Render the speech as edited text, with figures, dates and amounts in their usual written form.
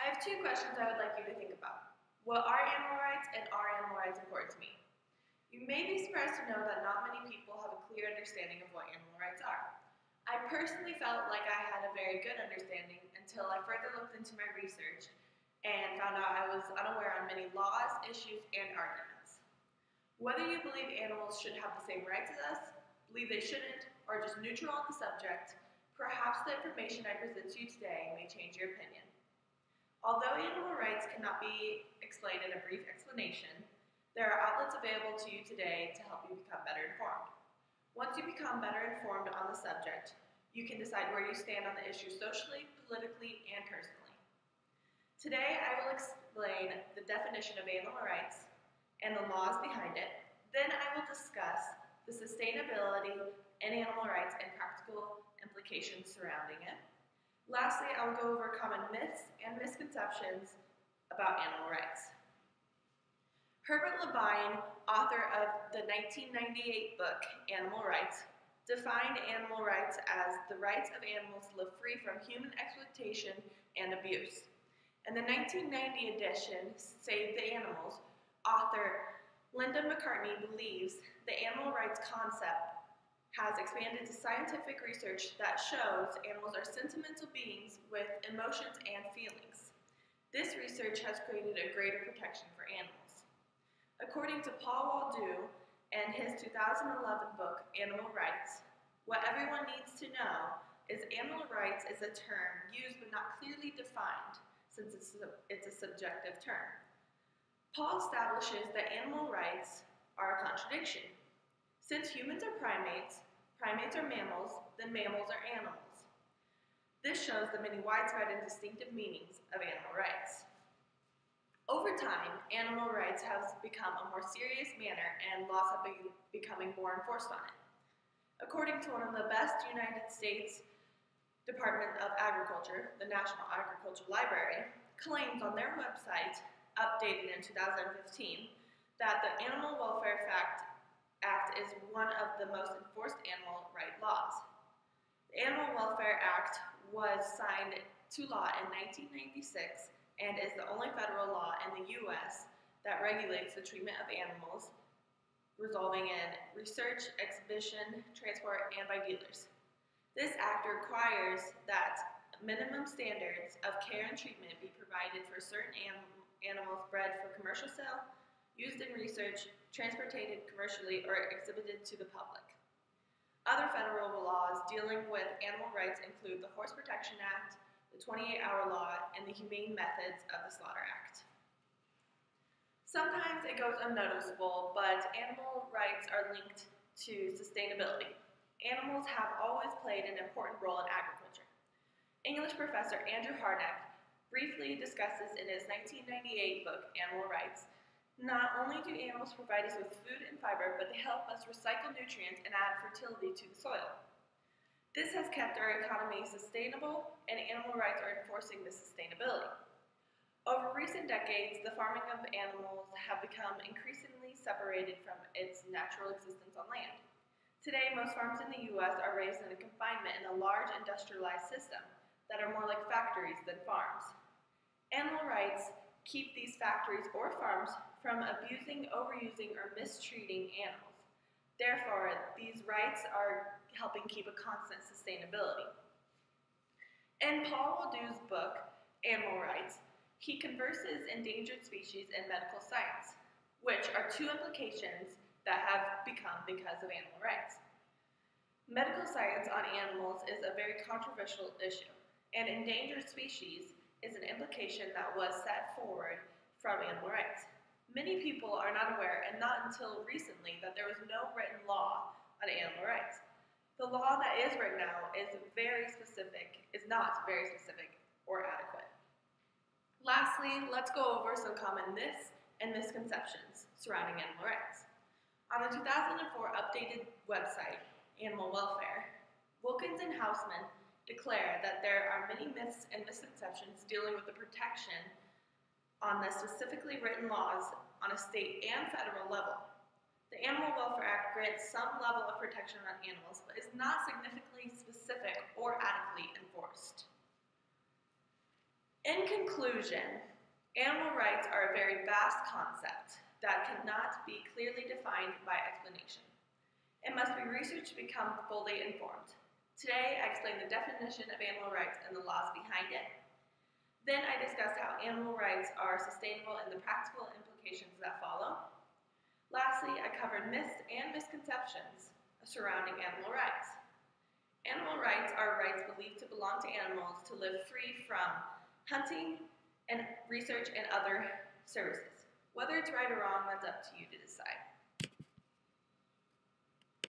I have two questions I would like you to think about. What are animal rights, and are animal rights important to me? You may be surprised to know that not many people have a clear understanding of what animal rights are. I personally felt like I had a very good understanding until I further looked into my research and found out I was unaware on many laws, issues, and arguments. Whether you believe animals should have the same rights as us, believe they shouldn't, or are just neutral on the subject, perhaps the information I present to you today may change your opinion. Although animal rights cannot be explained in a brief explanation, there are outlets available to you today to help you become better informed. Once you become better informed on the subject, you can decide where you stand on the issue socially, politically, and personally. Today, I will explain the definition of animal rights and the laws behind it. Then I will discuss the sustainability in animal rights and practical implications surrounding it. Lastly, I will go over common myths and misconceptions about animal rights. Herbert Levine, author of the 1998 book Animal Rights, defined animal rights as the rights of animals to live free from human exploitation and abuse. In the 1990 edition, Save the Animals, author Linda McCartney believes the animal rights concept has expanded to scientific research that shows animals are sentimental beings with emotions and feelings. This research has created a greater protection for animals. According to Paul Waldo and his 2011 book, Animal Rights, what everyone needs to know is animal rights is a term used but not clearly defined, since it's a subjective term. Paul establishes that animal rights are a contradiction. Since humans are primates are mammals, then mammals are animals. This shows the many widespread and distinctive meanings of animal rights. Over time, animal rights have become a more serious matter and laws have been becoming more enforced on it. According to one of the best United States Department of Agriculture, the National Agricultural Library, claims on their website, updated in 2015, that the Animal Welfare Act is one of the most enforced animal right laws. The Animal Welfare Act was signed to law in 1996 and is the only federal law in the U.S. that regulates the treatment of animals, resulting in research, exhibition, transport, and by dealers. This act requires that minimum standards of care and treatment be provided for certain animals bred for commercial sale, used in research, transported commercially, or exhibited to the public. Other federal laws dealing with animal rights include the Horse Protection Act, the 28-Hour Law, and the Humane Methods of the Slaughter Act. Sometimes it goes unnoticeable, but animal rights are linked to sustainability. Animals have always played an important role in agriculture. English professor Andrew Harnack briefly discusses in his 1998 book, Animal Rights, not only do animals provide us with food and fiber, but they help us recycle nutrients and add fertility to the soil. This has kept our economy sustainable, and animal rights are enforcing this sustainability. Over recent decades, the farming of animals have become increasingly separated from its natural existence on land. Today, most farms in the U.S. are raised in confinement in a large industrialized system that are more like factories than farms. Animal rights keep these factories or farms from abusing, overusing, or mistreating animals. Therefore, these rights are helping keep a constant sustainability. In Paul Waldo's book, Animal Rights, he converses endangered species and medical science, which are two implications that have become because of animal rights. Medical science on animals is a very controversial issue, and endangered species is an implication that was set forward from animal rights. Many people are not aware, and not until recently, that there was no written law on animal rights. The law that is written now is not very specific or adequate. Lastly, let's go over some common myths and misconceptions surrounding animal rights. On the 2004 updated website, Animal Welfare, Wilkins and Hausman declare that there are many myths and misconceptions dealing with the protection on the specifically written laws on a state and federal level. The Animal Welfare Act grants some level of protection on animals, but is not significantly specific or adequately enforced. In conclusion, animal rights are a very vast concept that cannot be clearly defined by explanation. It must be researched to become fully informed. Today, I explained the definition of animal rights and the laws behind it. Then I discussed how animal rights are sustainable and the practical implications that follow. Lastly, I covered myths and misconceptions surrounding animal rights. Animal rights are rights believed to belong to animals to live free from hunting and research and other services. Whether it's right or wrong, that's up to you to decide.